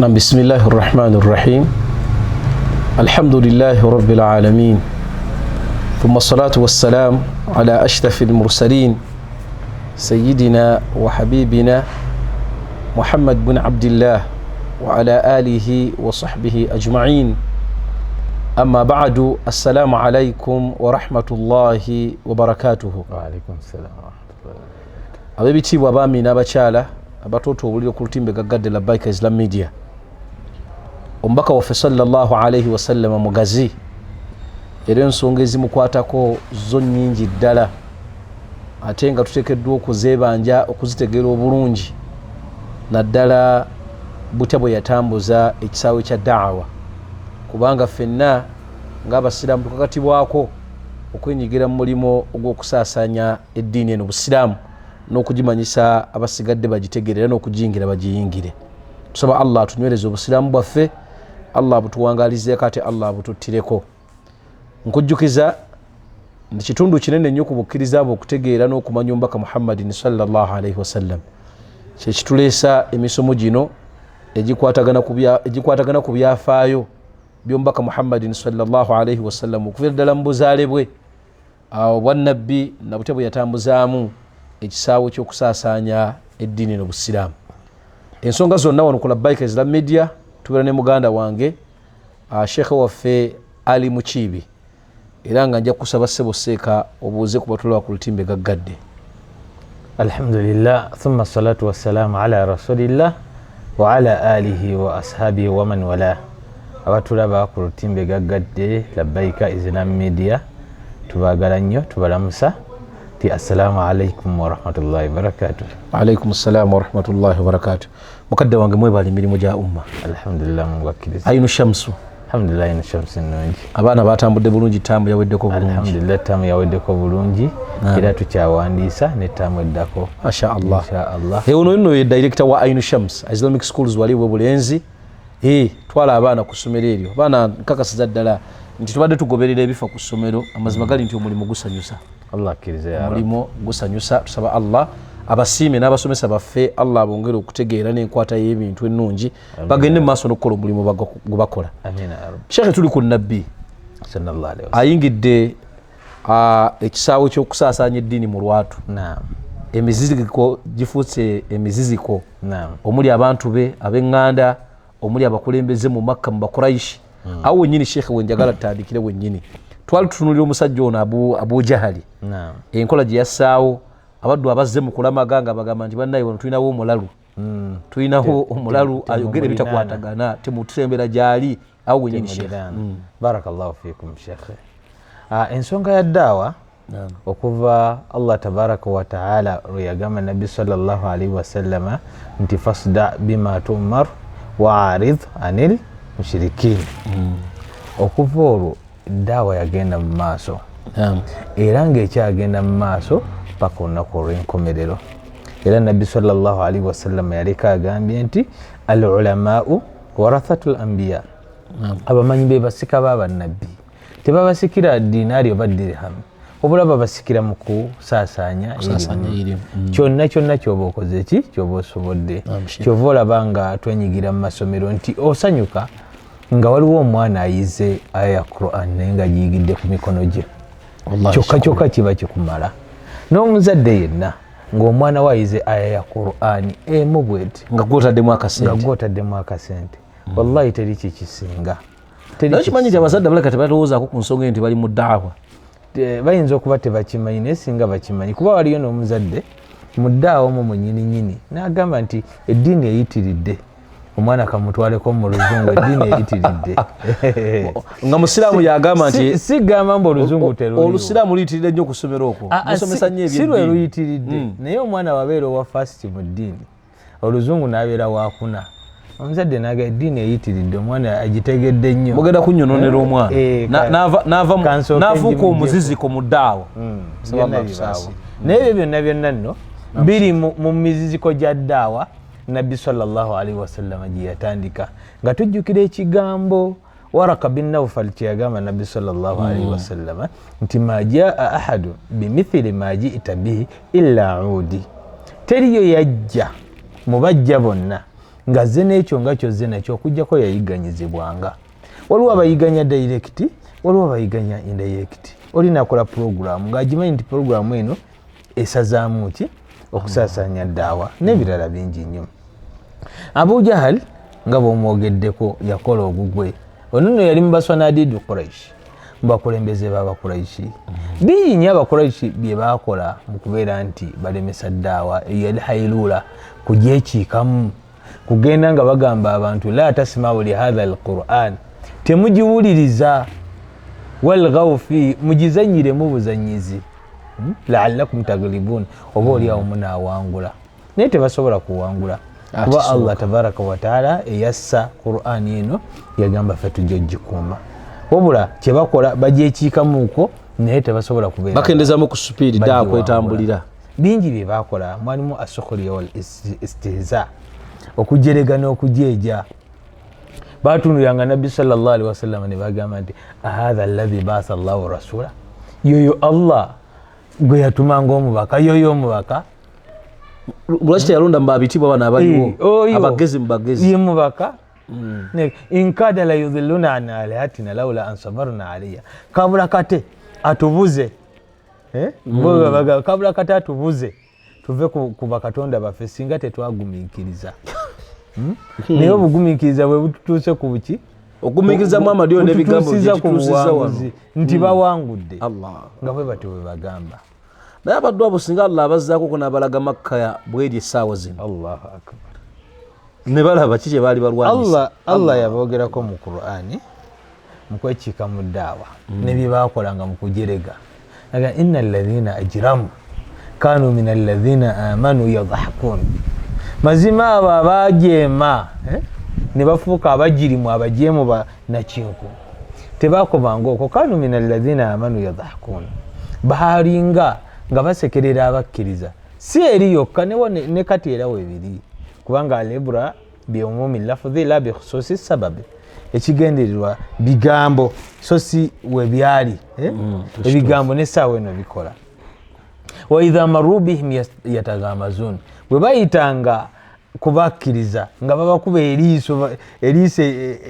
بسم الله الرحمن الرحيم الحمد لله رب العالمين ثم الصلاة والسلام على أشرف المرسلين سيدنا وحبيبنا محمد بن عبد الله وعلى آله وصحبه أجمعين أما بعد السلام عليكم ورحمة الله وبركاته. وعليكم السلام ورحمة الله وبركاته. أبيتي وبامي نبتشالا abatoto obuliro ku lutimbe gaggadde Labbaika Islam Media. Omubaka waffe sallallahu alayhi wasallam mugazi era ensonga ezimukwatako zo nnyingi ddala ate nga tuteekeddwa okuzeebanja okuzitegeera obulungi naddala butya bwe yatambuza ekisaawe kya da'wa kubanga ffenna ng'abasiraamu tukakatibwako okwenyigira mu mulimo ogw'okusaasaanya eddiini eno busiraamu n'okugimanyisa abasigadde bagitegerera n'okugiyingira bagiyingire. Tusaba Allah tunywereze obusiraamu bwaffe, Allah butuwangalizeeko ate Allah bututtireko. Nkujjukiza ndi kitundu kinene nnyo ku bukkiriza bwe okutegeera n'okumanya omubaka Muhammadin sallallahu alayhi wasallam. Kye kituleesa emisomo gino egikwatagana ku byafaayo by'omubaka Muhammadin sallallahu alayhi wasallam okuviira ddala mu buzaale bwe obwannabbi na butya bwe yatambuzaamu ekisaawe ky'okusaasaanya eddiini n'obusiraamu. Ensonga zonna wano ku Labbaika Islam Media tubeera ne muganda wange Sheikh waffe Ali Mukiibi era nga nja kusaba ssebo Seeka obuuze ku batulaba ku lutimbe gaggadde. Alhamdulillah thumma salatu wassalamu ala rasulillah wa ala alihi wa ashabihi wa man wala. Abatulaba ku lutimbe gaggadde Labbaika Islam Media tubaagala nnyo tubalamusa. Assalamu alaikum wa rahmatullahi wa barakatuh. Wa alaikum assalam wa rahmatullahi wa barakatuh. Mukadde wange mwebali emirimu gya umma. Alhamdulillah Mungu akkiriza. Ayinu Shamsu. Alhamdulillah Ayinu Shamsu nnungi. Abaana batambudde bulungi, taamu yaweddeko bulungi. Alhamdulillah taamu yaweddeko bulungi era tukyawandiisa ne taamu eddako. Masha Allah. Insha Allah. Ono nno ye director wa Ayinu Shams Islamic Schools wali bwe Bulenzi. Twala abaana ku ssomero eryo. Abaana nkakasiza ddala nti tubadde tugoberera ebifa ku ssomero amazima gali nti omulimu gusanyusa. Allah akkirize ya mulimo gusanyusa. Tusaba Allah abasiime n'abasomesa baffe Allah bongere okutegeera n'enkwata y'ebintu ennungi bagende mu maaso n'okukola omulimu gwe bakola. Amina ya Rabbi. Sheikh tuli ku nabbi sallallahu alayhi wasallam ayingidde ekisaawe ky'okusaasaanya eddiini mu lwatu. Naam. Emiziziko gifuuse emiziziko. Naam. Omuli abantu be ab'eŋŋanda omuli abakulembeze mu Makka mu Bakuraishi. Awo wennyini Sheikh wenjagala tutandikire wennyini twali tutunulira omusajja ono Abu Jahali. Naam. Enkola gye yassaawo abaddu abazze mu kulamaga nga bagamba nti bannaye wano tulinawo omulalu. Tulinawo omulalu ayogera ebitakwatagana temutembera gyali. Awo wennyini Sheikh. Barakallahu fikum Sheikh. Ensonga ya daawa okuva Allah tabaraka wa taala lwe yagamba Nabbi sallallahu alayhi wasallama nti fasda bima tu'mar wa arid anil mushrikin. Okuva olwo daawa yagenda mu maaso era ng'ekyagenda mu maaso paka olunaku olw'enkomerero. Era Nabbi sallallahu alayhi wasallam yaleka agambye nti al ulamaau warathatul anbiya. Abamanyi be basika b'abannabbi, tebabasikira dinaari oba dirham obula babasikira mu kusaasaanya erimu. Kyonna ky'oba okoze ki ky'oba osobodde. Ky'ova olaba nga twenyigira mu masomero nti osanyuka nga waliwo omwana ayize aya ya Qur'an naye nga giyigidde ku mikono gye. Kyokka kiba kikumala. N'omuzadde yenna ng'omwana we ayize aya ya Qur'an emu bweti nga gw'otaddemu akasente. Wallahi teri kikisinga. Kimanyi nti abazadde abalala tebalowoozaako ku nsonga nti bali mu daawa. Bayinza okuba tebakimanyi naye singa bakimanyi kuba waliyo n'omuzadde mu daawa omwo mwennyininyini n'agamba nti eddiini eyitiridde. Omwana kamutwaleko mu luzungu eddiini eyitiridde. Nga musiraamu yagamba nti si gamba mbu oluzungu teruliwo. Olusiraamu luyitiridde nnyo ku ssomero okwo. Musomesa nnyo ebyeddiini. Si lwe luyitiridde naye omwana wabeera owa fasiti mu ddiini oluzungu n'abeera wakuna. Omuzadde naga eddiini eyitiridde omwana agitegedde nnyo. Mugenda kunnyononera omwana n'afuuka omuziziko mu ddaawa. Naye ebyo byonna byonna nno biri mu miziziko gya ddaawa Nabbi sallallahu alayhi wasallam gye yatandika nga tujjukira ekigambo Waraka bin Nawfal kye yagamba Nabbi sallallahu alayhi wasallam nti ma jaa ahadu bimithili ma ji'ta bihi illa udi. Teriyo yajja mu bajja bonna nga zze n'ekyo nga kyozze nakyo okujjako yayiganyizibwanga. Waliwo abayiganya direct, waliwo abayiganya indirect. Oli nakola program ng'agimanyi nti program eno esazaamu ki okusaasaanya daawa n'ebirala bingi nnyo. Abu Jahal nga bw'omwogeddeko yakola ogugwe. Ono nno yali mu baswanadiidu Quraish, mu bakulembeze b'Abakuraishi. Bingi nnyo Abakuraishi bye baakola mu kubeera nti balemesa daawa eyali hayiluula kugyekiikamu, kugenda nga bagamba abantu la tasma'u li hadha al-Qur'an, temugiwuliriza, walghaw fi, mugizanyiremu buzanyizi, la'allakum taglibun, oba oliawo munaawangula. Naye tebasobola kuwangula kuba Allah tabaraka wa taala eyassa Qur'an eno yagamba ffe tujja ogikuuma. Wabula kyebakola bagyekiikamuuko naye tebasobola kubeera bakendezamu ku supiidi ddala kwetambulira. Bingi bye baakola, mwalimu asukhriya wal istihza, okujerega n'okujeeja. Baatunuliranga Nabbi sallallahu alaihi wasallam ne bagamba nti ahadha alladhi baasa Allahu rasula, yoyo Allah gwe yatumanga omubaka, yoyo omubaka. Lwaki teyalonda mubabitibwa bano abaliwo abagezi mu bagezi ye mubaka. Inkada la yudhilluna an alihatina laula an sabarna alayha, kabula kate atubuze kabula kate atubuze tuve ku bakatonda baffe singa tetwagumiikiriza. Naye obugumiikiriza bwe bututuuse ku buki, okugumiikiriza Muhammad yo n'ebigambo byetutuusiza wano nti bawangudde nga bwe batyo bwe bagamba. Naye abaddu abo singa Allah abazzaako ko n'abalaga Makka bw'eri essaawa zino, Allahu akbar, ne balaba ki kye baali balwanyisa. Allah yaboogerako mu Qur'ani mu kwekiika mu ddaawa ne bye baakolanga mu kujerega. Aga inna alladhina ajramu kanu min alladhina amanu yadhahakun, mazima abo abajeema ne bafuuka abajirimu abajeemu banakinku tebakobanga okwo. Kanu min alladhina amanu yadhahakun, baalinga nga basekerera abakkiriza, si eri yokka ne kati era weebiri, kubanga alebura biumumi lafudhi la bikhususi sababi, ekigendererwa bigambo so si we byali ebigambo n'essaawa eno bikola. Wa idha marru bihim yatagamazun, bwe bayitanga kubakkiriza nga babakuba eriiso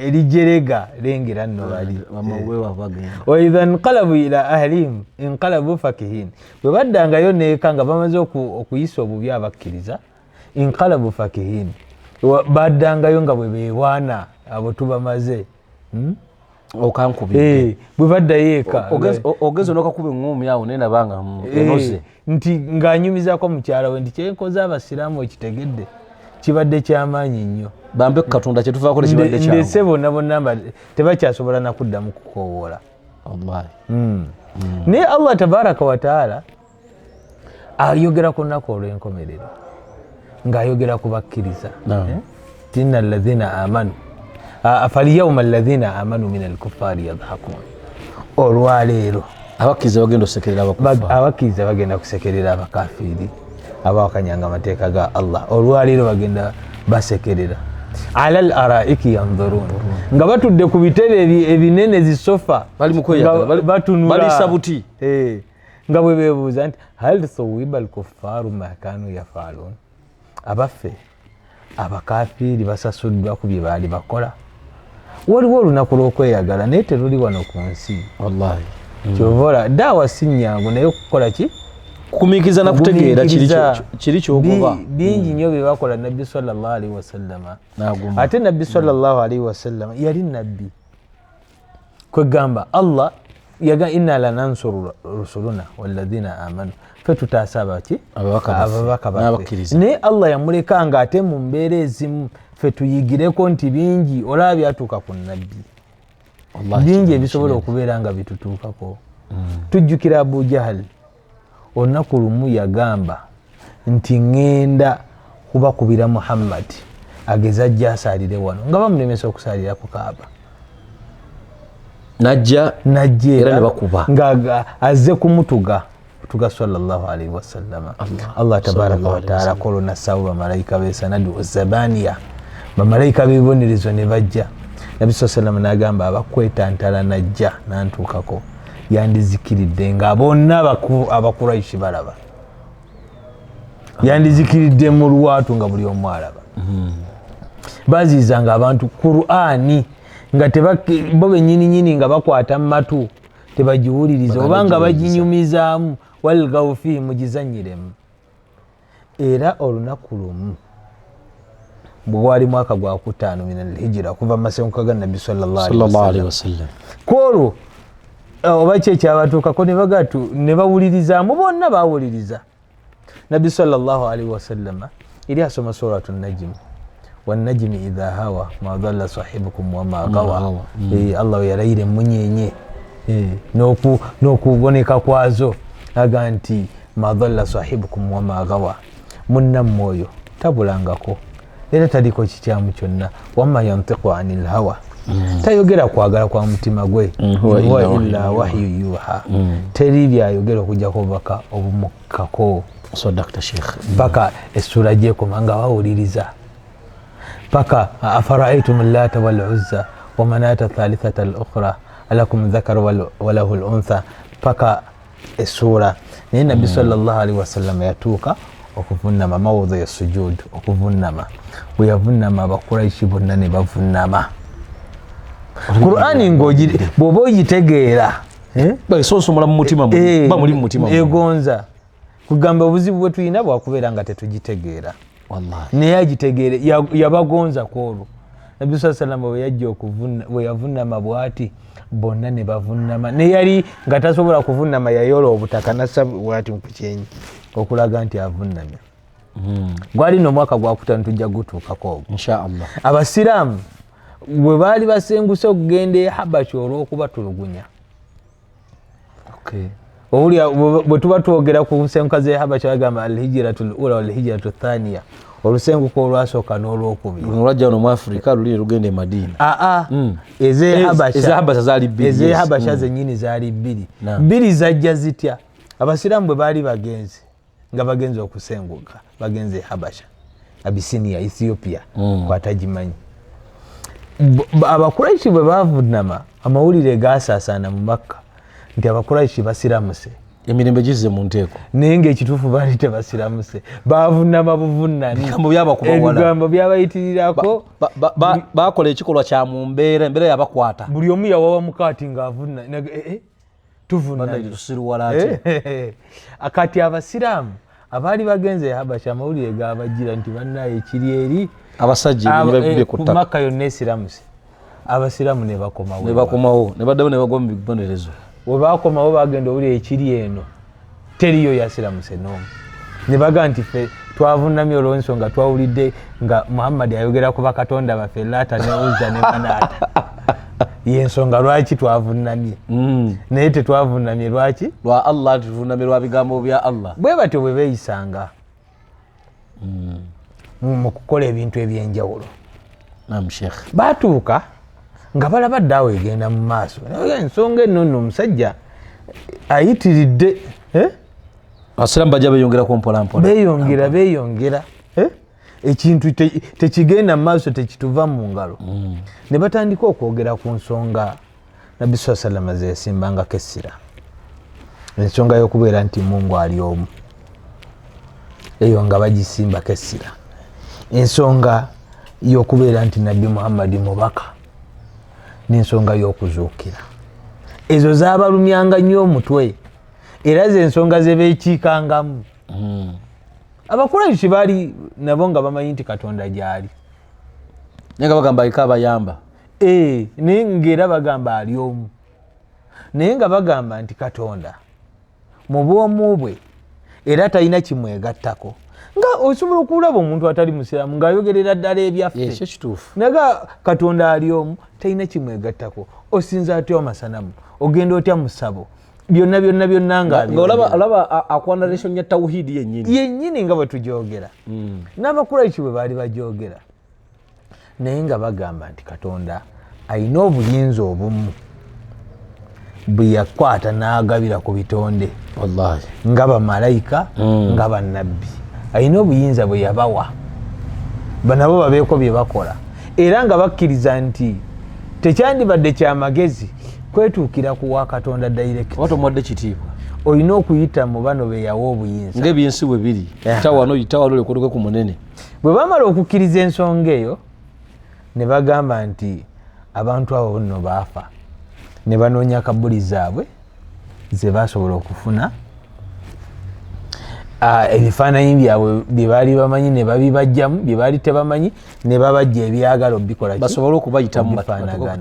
erijerega lengera nno bali. Wa idha nqalabu ila ahlihim inqalabu fakihin, bwe baddangayo neeka nga bamaze okuyisa obubi abakkiriza, inqalabu fakihin, baddangayo nga bwe beewaana abo tubamaze okankubidde bwe baddayo eka ogeze nokakuba eŋŋumi awo naye nabanga enoze nti ng'anyumizako mukyala we nti kyenkoze abasiraamu ekitegedde kibadde kyamaanyi nnyo, bambe Katonda kyetuvaako tekibadde kyangu, ndese bonna bonna tebakyasobola nakuddamu kukowoola. Naye Allah tabaraka wa taala ayogera ku nnaku olw'enkomerero ng'ayogera ku bakkiriza. Inna alladhina amanu falyauma alladhina amanu min alkuffari yadhakun, olwaleero abakkiriza bagenda okusekerera abakkiriza bagenda kusekerera abakafiiri abawakanyanga amateeka ga Allah, olwaleero bagenda basekerera. Ala al araiki yanzurun, nga batudde ku bitebe ebinene zisofa bali mukweyagala batunula balisa buti nga bwe beebuuza nti hal thuwiba alkuffaaru ma kanu yafaalun, abaffe abakafiiri basasuddwa ku bye baali bakola. Waliwo olunaku lw'okweyagala naye teruli wano ku nsi. Wallahi kyovola daawa si nnyangu naye okukola ki, kukumiikiriza na kutegeera kiri kyogoba. Bingi nnyo bye bakola Nabbi sallallahu alaihi wasallama. Ate Nabbi sallallahu alaihi wasallama yali nabbi, kwegamba Allah yaga inna lanansuru rusuluna walladhina amanu, fe tutaasa abaki ababaka baffe. Naye Allah yamuleka nga ate mu mbeera ezimu fe tuyigireko nti bingi olaba byatuuka ku nabbi, bingi ebisobola okubeera nga bitutuukako. Tujjukira Abu Jahal olunaku lumu yagamba nti ŋŋenda kubakubira Muhammad ageza ajja asaalire wano, nga bamulemesa okusaalira ku Kaaba. Najja era ne bakuba nga azze kumutuga sallallahu alaihi wasallama. Allah tabaraka wa taala kolona sawu bamalayika be sanadu zabaniya, bamalayika b'ebibonerezo ne bajja. Nabbi sallallahu alaihi n'agamba abakweta ntala najja nantuukako yandizikiridde nga bonna abakuraishi balaba, yandizikiridde mu lwatu nga buli omu alaba. bazizanga abantu Qur'ani nga bo bennyini nga bakwata matu tebagiwuliriza oba nga baginyumizaamu walgaw fihi mugizanyiremu. Era olunaku lumu bwe gwali mwaka gwa 5 min al-hijra kuva masenguka ga Nabbi sallallahu alaihi wasallam kwolwo oba kye kyabatuukako ne bawulirizaamu bonna bawuliriza. Nabbi sallallahu alaihi wasallam eri asoma suratu najm wannajmi idha hawa ma dhalla sahibukum wama gawa. Allah yarayire munyenye n'okuboneka kwazo aga nti ma dhalla sahibukum wama gawa, munnammwe oyo tabulangako era taliko kikyamu kyonna. Wama yantiqu anil hawa, tayogera kwagala kwa mutima gwe, huwa illa wahyu yuha, teri byayogera okujja kubaka obumukkako. So Dr. Sheikh paka essura gyekoma nga bawuliriza paka afara'aytum allata wal uzza wa manata thalithata al ukhra alakum dhakar wa lahu al untha paka essura. Naye Nabbi sallallahu alaihi wasallam yatuuka okuvunnama mawdhu ya sujud, okuvunnama bwe yavunnama abakuraishi bonna ne bavunnama. Qur'ani ng'ogiri bw'oba ogitegeera basonsomula mu mutima bamuli mu mutima egonza kugamba obuzibu bwe tulina bwakubeera nga tetugitegeera. Wallahi naye agitegeere yabagonza kwolwo. Nabbi sallallahu alaihi wasallam bwe yajja bwe yavunnama bw'ati bonna ne bavunnama. Ne yali nga tasobola kuvunnama yayola obutaka nassa bw'ati mu kyenyi okulaga nti avunnamye. Gwali n'omwaka gwa 5 tujja gutuukako inshallah. Abasiraamu bwe baali basenguse okugenda e Habasha olw'okubatulugunya. Bwe tuba twogera ku nsenguka z'e Habasha bagamba al-hijratul ula wal-hijratul thaniya, olusenguko olwasooka n'olwokubiri. Olwajja wano mu Afrika luli lugenda e Madina. Eze Habasha zaali 2. Eze Habasha zennyini zaali 2. 2 zajja zitya? Abasiraamu bwe baali bagenzi nga bagenzi okusenguka bagenze e Habasha, Abyssinia, Ethiopia, kwatagimanyi. Abakuraishi bwe bavunnama amawulire gaasaasaana mu Makka nti abakuraishi basiramuse, emirembe gizze mu nteeko. Naye ng'ekituufu baali tebasiramuse, bavunnama buvunnani, ebigambo byabayitirirako. Bakola ekikolwa kya mu mbeera, embeera yabakwata. Buli omu yawawa mukaati ng'avunna tuvunnani. Kati abasiraamu abaali bagenze e Habasha amawulire gaabajjira nti bannaye ekiri eri abasajja ebyo ku ttaka. Makka yonna esiramuse. Abasiraamu ne bakomawo ne baddayo ne bagwa mu bibonerezo. Bwe baakomawo bagenda owulira ekiri eno teriyo yasiramuse n'omu. Ne baga nti ffe twavunnamye olw'ensonga twawulidde nga Muhammad ayogera ku bakatonda baffe Laata ne Uzza ne Manaata. Y'ensonga lwaki twavunnamye. Naye tetwavunnamye lwaki? Lwa Allah, tuvunnamye lwa bigambo bya Allah. Bwe batyo bwe beeyisanga mu kukola ebintu eby'enjawulo. Naam Sheikh. Baatuuka nga balaba ddaawo egenda mu maaso. Ensonga eno nno omusajja ayitiridde. Abasiraamu bajja beeyongerako mpolampola. Beeyongera. Ekintu tekigenda mu maaso tekituva mu ngalo. Ne batandika okwogera ku nsonga Nabbi sallallahu alaihi wasallam ze yasimbangako essira. Ensonga y'okubeera nti Mungu ali omu. Eyo nga bagisimbako essira. Ensonga y'okubeera nti Nabbi Muhammad mubaka. N'ensonga y'okuzuukira. Ezo zaabalumyanga nnyo omutwe. Era ze ensonga ze beekiikangamu. Abakuraishi baali nabo nga bamanyi nti Katonda gyali. Naye nga bagamba aliko abayamba. Naye ng'era bagamba ali omu. Naye nga bagamba nti Katonda mu bwomu bwe era talina kimwegattako. Nga osobola okulaba omuntu atali musiraamu ng'ayogerera ddala ebyaffe. Ekyo kituufu. Naga Katonda ali omu talina kimwegattako. Osinza atya amasanamu? Ogenda otya mu ssabo? Byonna nga olaba akwandaration ya tawhidi yennyini nga bwe tugyogera. N'abakuraishi bwe baali bagyogera. Naye nga bagamba nti Katonda alina obuyinza obumu bwe yakwata n'agabira ku bitonde. Wallahi. Nga bamalayika, nga bannabbi. Alina obuyinza bwe yabawa. Banabo babeeko bye bakola. Era nga bakkiriza nti tekyandibadde kyamagezi kwetuukira kuwa Katonda direct. Wato mwadde kitiibwa. Olina okuyita mu bano be yawa obuyinza. Ng'ebyensi bwe biri. Tawano lekodoke ku munene. Bwe bamala okukkiriza ensonga eyo ne bagamba nti abantu abo nno baafa ne banoonya kabuli zaabwe ze basobola okufuna ebifaananyi byabwe bye baali bamanyi ne babibajjamu bye baali tebamanyi ne babajja ebyagala obikola basobole okubayitamu batufaanagana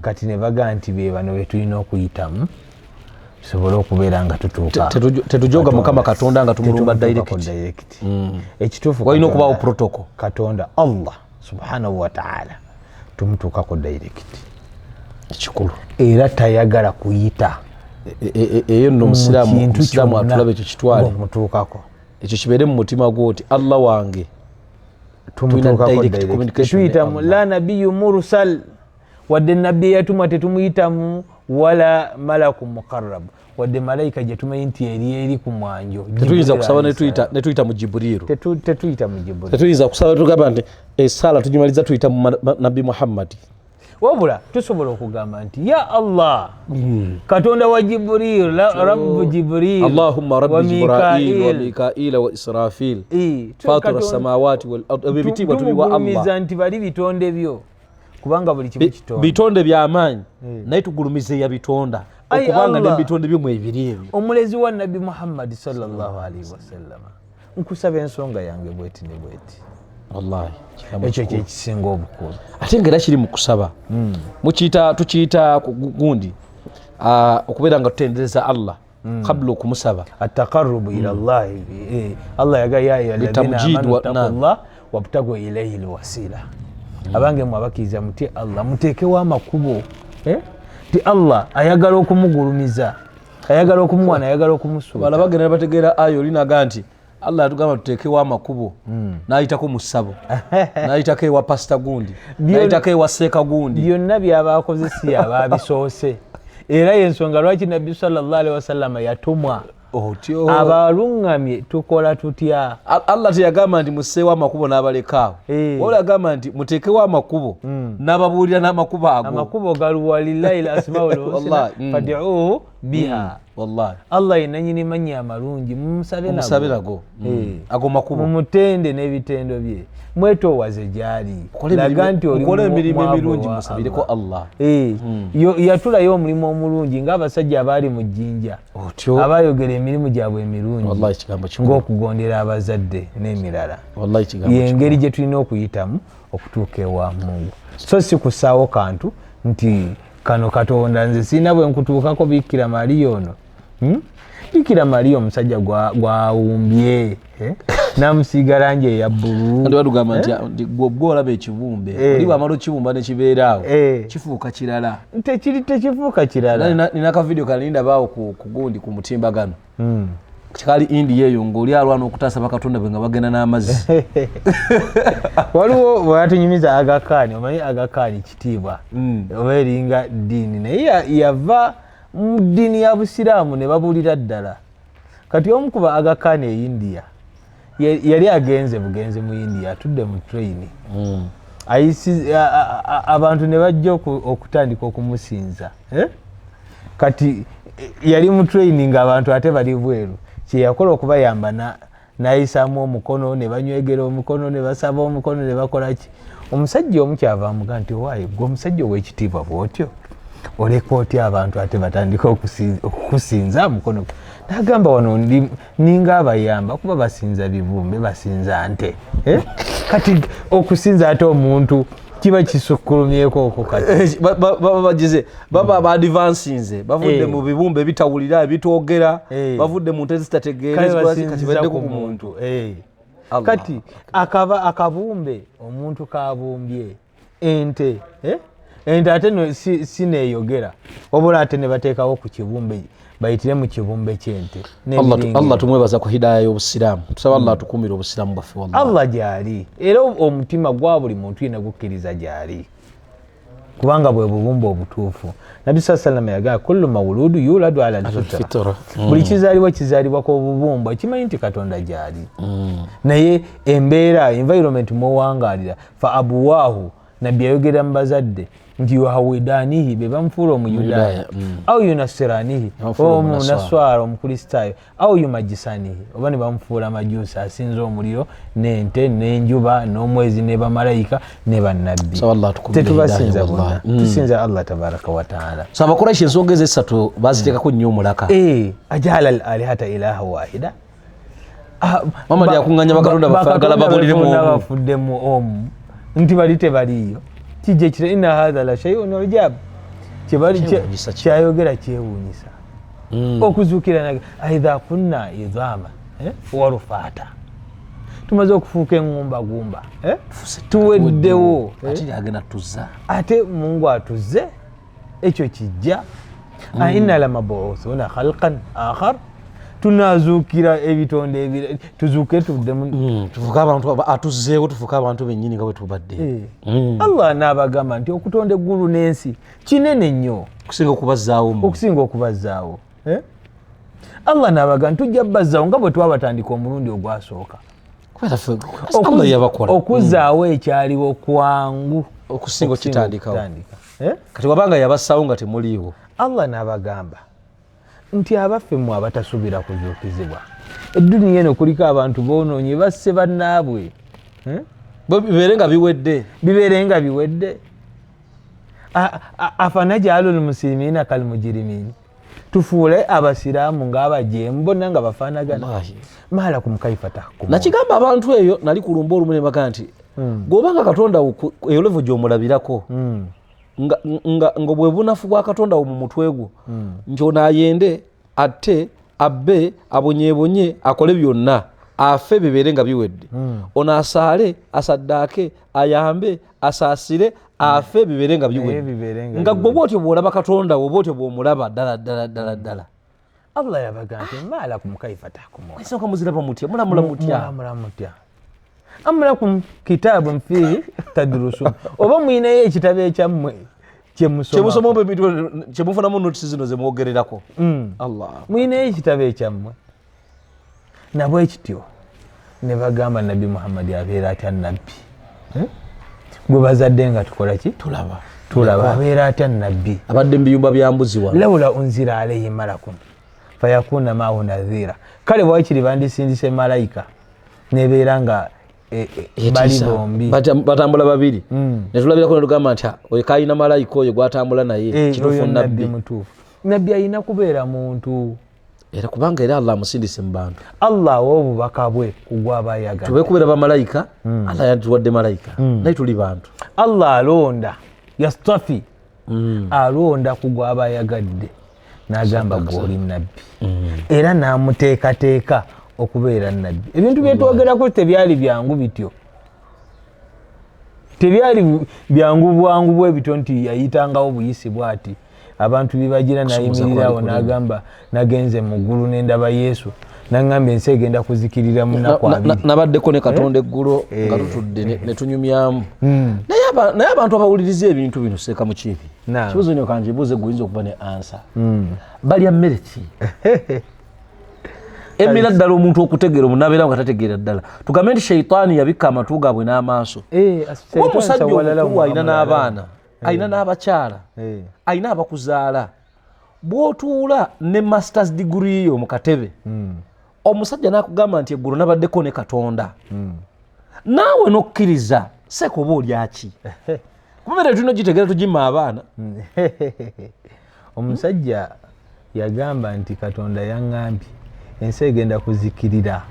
kati ne baga nti be bano be tulina okuyitamu tusobole okubeera nga tutuuka tetujoga mukama katonda nga tumulumba direct ekituufu walina okubaawo protocol katonda Allah subhanahu wa ta'ala tumutuukako direct ekikulu era tayagala kuyita eyo nno omusiraamu atulaba ekyo kitwale mutuukako ekyo kibeere mu mutima gwo ti Allah wange tumutuukako tetuyitamu la nabiyu mursal wadde nabbi eyatumwa tetumuyitamu wala malaku muqarrab wadde malayika gye tumanyi nti eri ku mwanjo tetuyinza kusaba netuyita mu Jibriiru tetuyita mu Jibriiru tetuyinza kusaba tugamba nti esaala tugimaliza tuyita mu nabbi Muhammad wabula tusobola okugamba nti ya Allah katonda wa Jibril rabbu Jibril Allahumma rabbi Jibril wa Mikaila wa Israfil fatir as-samawati wal ardi bitibwa tuli wa Allah nti bali bitonde byo kubanga buli kimu kitonde bitonde by'amaanyi naye tugulumize ya bitonda okubanga ne bitonde byo mwebiri ebyo omulezi wa nabbi Muhammad sallallahu alaihi wasallam nkusaba ensonga yange bweti ne bweti wallahi ekyo kyekisinga obukulu ate ngera kiri mu kusaba tukiyita gundi okubeera nga tutendereza Allah kabla okumusaba ataqarrubu ila Allah Allah yagaya ya alladhina amanu taqullah wabtagu ilayhi alwasila abange mwabakiriza muti Allah muteekewo amakubo ti Allah ayagala okumugulumiza ayagala okumuwana ayagala okumusuuta bala bagenda bategeera ayo linaga nti Allah atugamba tuteekewo amakubo n'ayitako mu ssabo n'ayitako ewa pasita gundi n'ayitako ewa seeka gundi byonna byabakozesi ababisoose era yensonga lwaki nabbi sallallahu alaihi wasallam yatumwa abaluŋŋamye tukola tutya Allah teyagamba nti musseewo amakubo n'abalekaawo wabula yagamba nti muteekewo amakubo n'ababuulira n'amakubo ago amakubo galuwa lillahi lasmaul husna fad'uuhu biha wallahi Allah yenanyini manyi amalungi mumusabe nago ago makubo mumutende n'ebitendo bye mwetoowaze gyali laga nti okola emirimu emirungi musabireko Allah yatulayo omulimu omulungi ng'abasajja abaali mu jjinja abayogera emirimu gyabwe emirungi ng'okugondera abazadde n'emirala yengeri gye tulina okuyitamu okutuuka ewa Mungu so si kusaawo kantu nti kano katonda nze sina bwe nkutuukako Bikira Maria ono Bikira Maria omusajja gwawumbye namusiiga langi eya bbulu ndi batugamba nti gwe olaba ekibumbe oli bwamala okibumba ne kibeeraawo kifuuka kirala tekifuuka kirala nina akavidiyo kanindabaawo ku gundi ku mutimbagano kikali India eyo ng'oli alwana okutaasa bakatonda bwe nga bagenda n'amazzi waliwo bwatunyumiza Aga Khan omanyi Aga Khan kitiibwa oba eringa ddiini naye yava mu ddiini ya busiraamu ne babuulira ddala kati omu kuba Aga Khan e India yali agenze bugenze mu India atudde mu train abantu ne bajja okutandika okumusinza kati yali mu training abantu ate bali bweru kyeyakola okubayamba n'ayisaamu omukono ne banywegera omukono ne basaba omukono ne bakola ki omusajja omu kyava amuga nti waayi gwe omusajja ow'ekitiibwa bw'otyo oleka otya abantu ate batandika okukusinza mukono nagamba wano ninga abayamba kuba basinza bibumbe basinza nte kati okusinza ate omuntu kiba kisukkulumyeko okwo kati bagize baba badvansinze bavudde mu bibumbe bitawulira bitwogera bavudde mu nte zitategeerezebwa kati badde ku muntu kati akabumbe omuntu kabumbye ente ate sineeyogera wabula ate ne bateekawo ku kibumbe bayitire mu kibumbe ky'ente Allah tumwebaza ku hidaya y'obusiraamu tusaba Allah atukumira obusiraamu bwaffe wallahi Allah gyali era omutima gwa buli muntu yina gukkiriza gyali kubanga bwe bubumbe obutuufu Nabi sallallahu alayhi wasallam yagamba kullu mawludu yuladu ala al-fitra buli kizaalibwa ko bubumba kimanyi nti Katonda gyali naye embeera environment mwowangaalira fa abuwaahu nabbi ayogera mu bazadde nti yuhawidanihi be bamfuula omuyudaaya au yunasiranihi omunaswara omukristaayo au yumajisanihi oba ne bamufuula majusi asinza omuliro n'ente n'enjuba n'omwezi ne bamalayika ne bannabbi tetubasinza bonna tusinza Allah tabaraka wa taala. So abakuraishi ensonga ezo esatu baziteekako nnyo omulaka ajala al alihata ilaha wahida Muhammad yakuŋŋanya bakatonda bafagala bafuddemu omu nti bali tebaliyo kijje kire inna hadha la shay'un ujab kyayogera kyewuunyisa okuzuukira aidha kunna idhama warufata tumaze okufuuka eŋŋumba gumba tuweddewo ate Mungu atuze ekyo kijja inna lamabuuthuna khalqan akhar tunazuukira ebitonde ebirala tuzuuke tuddemu tufuuka abantu atuzzeewo tufuuka abantu bennyini nga bwe tubadde. Allah n'abagamba nti okutonda eggulu n'ensi kinene nnyo okusinga okubazzaawo. Allah n'abagamba tujja bazzaawo nga bwe twabatandika omulundi ogwasooka okuzzaawo ekyaliwo kwangu okusinga okitandikawo kati wabanga yabassawo nga temuliiwo. Allah n'abagamba nti abaffe mmwe abatasubira kuzuukizibwa edduniya eno kuliko abantu boonoonye basse bannaabwe bibeere nga biwedde afanajalul muslimina kal mujrimin tufuule abasiraamu ng'abajeemu bonna nga bafaanagana malakum kaifa tahkumun. Nakigamba abantu eyo nali kulumba olumu ne baga nti gw'obanga Katonda eyo levo gy'omulabirako nga bwe bunafu bwa Katonda mu mutwe gwo nti ono ayende atte abbe abonyeebonye akole byonna afe bibeere nga biwedde ono asaale asaddaake ayambe asaasire afe bibeere nga biwedde nga gwe bwotyo bw'olaba Katonda wo bwotyo bw'omulaba ddala. Allah yabaga nti malakum kaifa tahkumun esooka muziraba mutya mulamula mutya amulakum kitabun fihi tadrusun oba mwinayo ekitabo ekyammwe kyemufunamu notisi zino zemwogererako. Allah mwinayo ekitabo ekyammwe nabwe ekityo ne bagamba Nabbi Muhammad abeera atya nabbi gwe bazadde nga tukola ki tulaba abeera atya nabbi abadde mu biyumba bya mbuzi wano lawla unzira alayhi malakun fayakuna maahu nadhira kale bwakiri bandisindise malayika nebeera nga bali bombi batambula babiri netulabirako netugamba nti oyo kayina malayika oyo gwatambula naye kituufu nabbi mutuufu nabbi ayina kubeera muntu era kubanga era Allah amusindise mu bantu. Allah w'obubaka bwe kugwaba yaga tube kubeera bamalayika Allah yatuwadde malayika naye tuli bantu. Allah alonda yastafi alonda kugwaba yagadde n'agamba gw'oli nabbi era n'amuteekateeka okubeera nabbi. Ebintu byetwogerako tebyali byangu bityo tebyali byangu bwangu bwe bityo nti yayitangawo buyisi bwati abantu bibagira nayimirirawo n'agamba nagenze mu ggulu n'endaba Yesu naŋŋamba ensi egenda kuzikirira mu nnaku abiri nabaddeko ne Katonda eggulo nga tutudde ne tunyumyamu naye abantu abawuliriza ebintu bino seeka mu kibi kibuzo nyo kanjibuuze guyinza okuba ne ansa balya mmere ki emira ddala omuntu okutegeera omunabeera nga tategeera ddala tugambe nti sheitaani yabikka amatu gaabwe n'amaaso omusajja omukulu alina n'abaana alina n'abakyala alina abakuzaala bw'otuula ne masters degree yo mu katebe omusajja n'akugamba nti eggulu nabaddeko ne Katonda naawe n'okkiriza seeka oba olyaki kubeera tulina ogitegeera tugimma abaana. Omusajja yagamba nti Katonda yaŋŋambye ensi egenda kuzikirira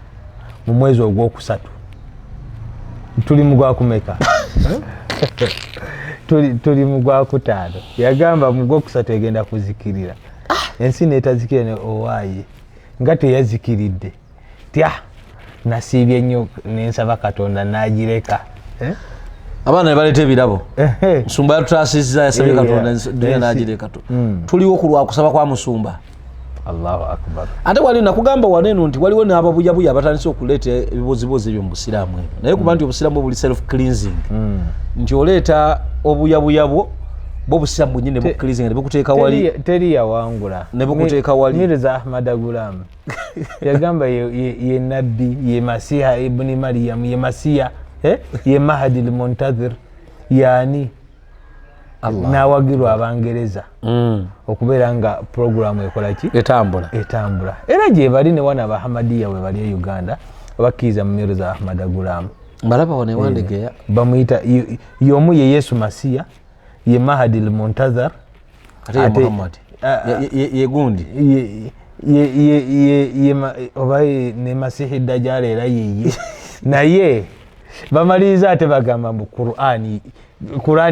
mu mwezi ogwokusatu tuli mu gwakumeka tuli mu gwakutaano yagamba mu gwokusatu egenda kuzikirira ensi netazikira ne owaaye nga teyazikiridde tya nasiibye nnyo nensaba Katonda n'agireka abaana ne baleeta ebirabo musumba yatutaasizza yasabye Katonda dunia n'agireka tuliwo ku lwakusaba kwa musumba. Allahu akbar. Ate wali nakugamba waneno nti waliwo n'ababuyabuya abatandise okuleeta ebibozibozi ebyo mu busiraamu ebyo naye kuba nti obusiraamu buli self cleansing nti oleeta obuyabuya bwo busiraamu bwennyini ne bukkirizinga ne bukuteeka wali teri yawangula ne bukuteeka wali. Mirza Ahmad Gulam yagamba ye nabbi ye masiha ibn Maryam ye masiya ye mahdi al-muntazir yani n'awagirwa Abangereza okubeera nga puroguramu ekola ki etambula era gye bali ne wana Abahamadiya we bali e Uganda abakkiriza mu Mirza Ahmad Gulam mbalaba wane wandegeya bamuyita y'omu ye Yesu Masiya ye Mahdi al-Muntazar ate Muhammad ye gundi oba ne Masihi Dajjal era yeye naye bamaliriza ate bagamba mu Qur'ani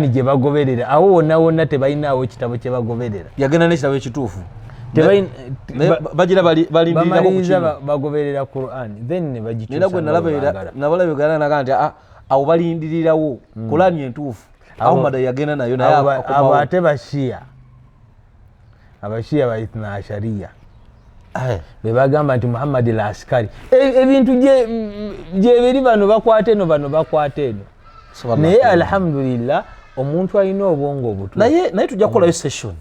gye bagoberera awo wonna tebalinawo ekitabo kye bagoberera yagenda n'ekitabo ekituufu bamaliriza bagoberera Qur'ani then ne bagituusa nabalabegana naga nti awo balindirirawo Qur'ani entuufu Ahmad yagenda nayo naye abo ate abashiya ba Ithna Ashariya be bagamba nti Muhammad al-Askari ebintu gye biri bano bakwate eno naye alhamdulillah omuntu alina obwongo obutu naye tujja kukolayo session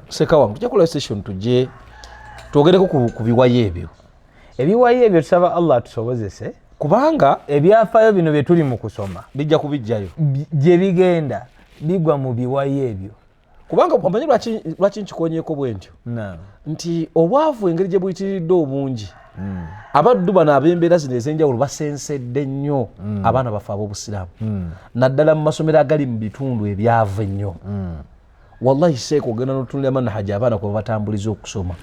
seka wangu tujja kukolayo session tujje twogereko ku biwayo ebyo tusaba Allah tusobozese kubanga ebyafaayo bino bye tuli mu kusoma bijja kubijjayo gye bigenda bigwa mu biwayo ebyo kubanga omanyi lwaki nkikonyeeko bwe ntyo nti obwavu engeri gye buyitiridde obungi abaddu bano ab'embeera zino ez'enjawulo basensedde nnyo abaana bafe ab'obusiraamu naddala mu masomero agali mu bitundu ebyava ennyo wallahi seeka ogenda n'otunulira manhaji abaana kuba batambuliza okusoma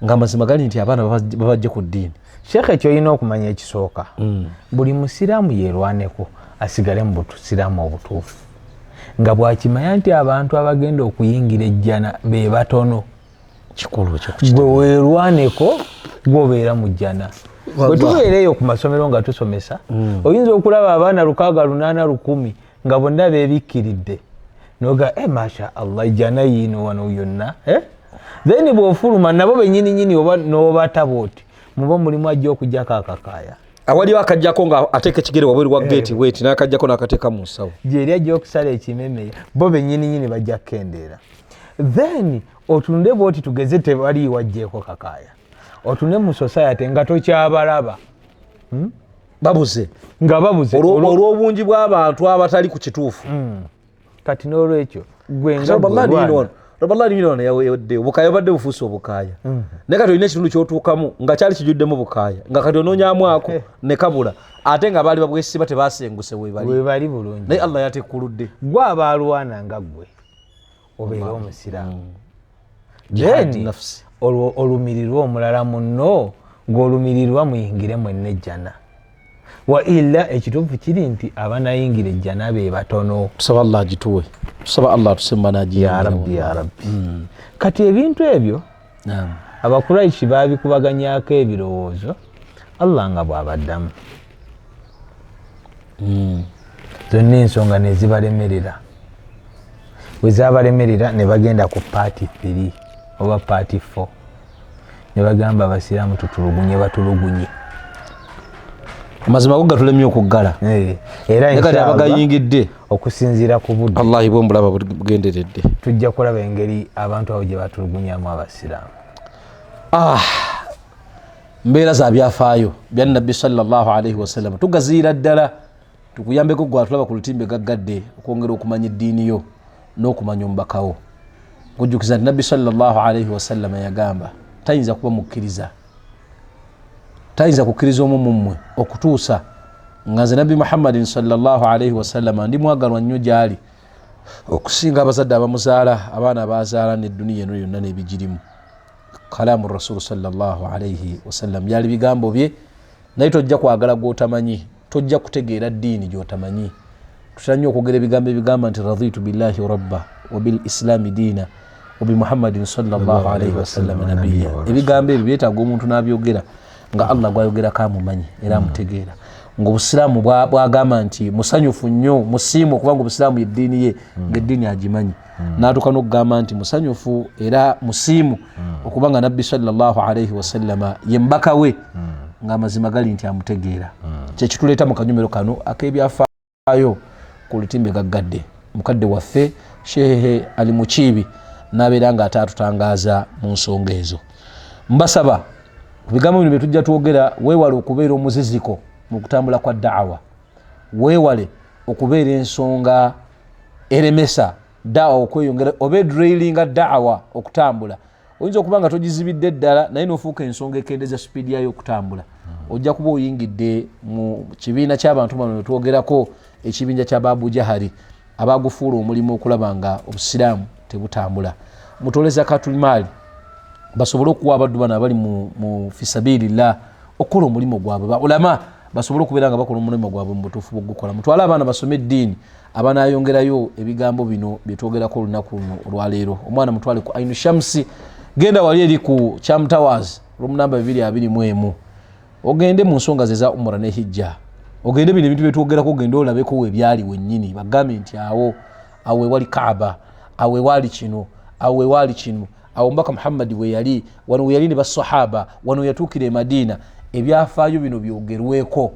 nga mazima gali nti abaana babajje ku ddiini sheekh ekyo olina okumanya ekisooka buli musiraamu yeerwaneko asigale mu busiraamu obutuufu nga bwakimanya nti abantu abagenda okuyingira ejjana be batono kikulu gwe weerwaneko gwobeera mu jjana bwe tubeereyo ku masomero nga tusomesa oyinza okulaba abaana 600-800 nga bonna beebikkiridde noga masha Allah jjana yino wano yonna then bw'ofuluma nabo bennyini oba n'obataba oti muba mulimu ajja okujjako akakaaya awaliwo akajjako nga ateeka ekigere wabweru wa geeti weeti n'akajjako n'akateeka mu nsawo gyeri ajja okusala ekimemeya bo bennyini bajja kukendeera then otunde bwoti tugeze tebali wajjeeko kakaaya otunde mu society nga tokyabalaba babuze olw'obungi bw'abantu abatali ku kituufu kati n'olwekyo obukaaya badde bufuuse obukaaya naye kati olina ekitundu kyotuukamu nga kyali kijjuddemu bukaaya nga kati onoonyamwako ne kabula ate nga baali babwesiba tebasenguse webali bulungi naye Allah yatekkuludde gwe abaalwana nga ggwe obeera omusiraamu olumirirwa omulala munno ng'olumirirwa muyingire mwenna ejjana wa illa ekituufu kiri nti abanayingira ejjana be batono tusaba Allah agituwe tusaba Allah tusemba ya rabbi kati ebintu ebyo abakuraishi baabikubaganyako ebirowoozo Allah nga bw'abaddamu zonna ensonga ne zibalemerera bwe zabalemerera ne bagenda ku paati 3 oba paati 4 ne bagamba abasiraamu tutulugunye batulugunye amazima go gatulemye okuggala era abagayingidde okusinziira ku budde Allahi bwe mbulaba bugenderedde tujja kulaba engeri abantu abo gye batulugunyamu abasiraamu mbeera za byafaayo bya nabbi sallallahu alaihi wasallam tugaziira ddala tukuyambeko gwe atulaba ku lutimbe gaggadde okwongera okumanya eddiini yo n'okumanya omubakawo nkujjukiza nti nabbi sallallahu alaihi wasallam yagamba tayinza kuba mukkiriza tayinza kukkiriza omu mummwe okutuusa nga nze nabbi Muhammadin sallallahu alaihi wasallam ndi mwagalwa nnyo gy'ali okusinga abazadde abamuzaala abaana abazaala n'edduniya eno yonna n'ebigirimu kalaamu rasulu sallallahu alaihi wasallam byali bigambo bye naye tojja kwagala gw'otamanyi tojja kutegeera ddiini gy'otamanyi tutera nnyo okwogera ebigambo ebigamba nti raditu billahi rabba wa bil islami diina wa bi Muhammadin sallallahu alaihi wasallam nabiyya ebigambo ebyo byetaaga omuntu n'abyogera nga Allah gwayogerako amumanyi era amutegeera ng'obusiraamu bwagamba nti musanyufu nnyo musiimu okubanga obusiraamu yeddiini ye ng'eddiini agimanyi n'atuuka n'okugamba nti musanyufu era musiimu okubanga nabbi sallallahu alaihi wasallama ye mbaka we ng'amazima gali nti amutegeera kyekituleeta mu kanyumero kano ak'ebyafaayo ku lutimbe gaggadde mukadde waffe shehe ali mukiibi n'abeera nga ate atutangaaza mu nsonga ezo mbasaba bigambo bino bye tujja twogera weewale okubeera omuziziko mu kutambula kwa da'awa weewale okubeera ensonga eremesa da'wa okweyongera obe drailing da'wa okutambula oyinza okuba nga togizibidde ddala naye n'ofuuka ensonga ekendeza speed yayo okutambula ojja kuba oyingidde mu kibiina ky'abantu bano betwogerako ekibinja kya Babu Jahali abagufuula omulimu okulaba nga obusiraamu tebutambula mutole zakatul maali basobole okuwa abaddu bano abali mu fisabilillah okukola omulimu gwabwe ba ulama basobole okubeera nga bakola omulimu gwabwe mu butuufu bw'ogukola mutwale abaana basome eddiini abanayongerayo ebigambo bino byetwogerako olunaku luno olwaleero omwana mutwale ku Ainu Shamsi genda wali eri ku Cham Towers room number 221 ogende mu nsonga ze za umra ne hijja ogende bino ebintu byetwogerako ogende olabeko webyali wennyini bagambe nti awo wali Kaaba awo wali kino awo wali kino awo mbaka Muhammad we yali wano yali ne basahaba wano yatuukira e Madina ebyafaayo bino byogerweko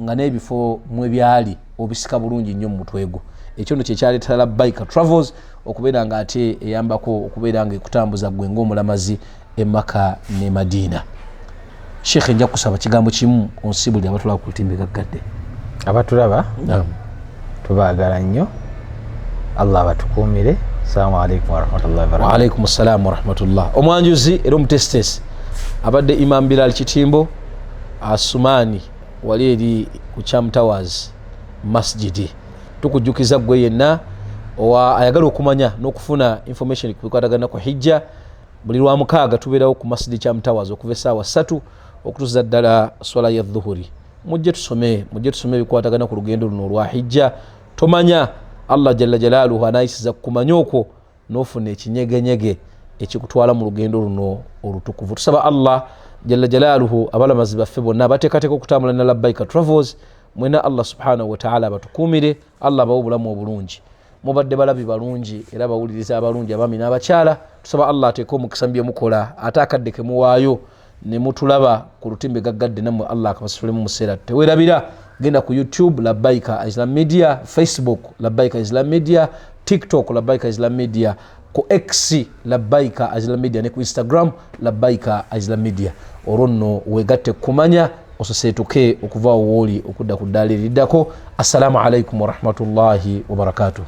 nga n'ebifo mwe byali obisika bulungi nnyo mu mutwego ekyo ndo kyekyaleeta Labbaika Travels okubeera nga ate eyambako okubeera nga ekutambuza gwe ng'omulamazi e Maka ne Madina. Sheikh nja kusaba kigambo kimu onsibuli abatulaba ku lutimbe gaggadde abatulaba tubaagala nnyo Allah batukuumire. Assalamu alaikum warahmatullahi wabarakatuh. Wa alaikum assalam warahmatullah. Omwanjuzi era omutesitesi abadde Imam Bilal Kitimbo Asumani wali eri ku Cham Towers masjidi tukujjukiza gwe yenna ayagala okumanya n'okufuna information ku bikwatagana ku hijja buli lwa mukaaga tubeerawo ku masjidi Cham Towers okuva essaawa 3 okutuusa ddala swala ya dhuhuri mujje tusome ebikwatagana ku lugendo luno olwa hijja tomanya Allah jalla jalaaluhu anayisiza kumanya okwo n'ofuna ekinyegenyege ekikutwala mu lugendo luno olutukuvu tusaba Allah jalla jalaaluhu abalamazi baffe bonna abateekateeka okutambula na Labbaika Travels mwena Allah subhanahu wa ta'ala batukuumire Allah bawo obulamu obulungi mubadde balabi balungi era bawuliriza abalungi abaami n'abakyala tusaba Allah ateeke omukisa mu bye mukola ate akadde ke muwaayo ne mutulaba ku lutimbe gaggadde nammwe Allah akabasitulemu mu museera teweerabira genda ku YouTube Labbaika Islam Media, Facebook Labbaika Islam Media, TikTok Labbaika Islam Media, ku X Labbaika Islam Media ne ku Instagram Labbaika Islam Media. Olwo wegatte kumanya ososeetuke okuva wooli okudda ku ddaala eriddako. Assalamu alaikum warahmatullahi wabarakatuh.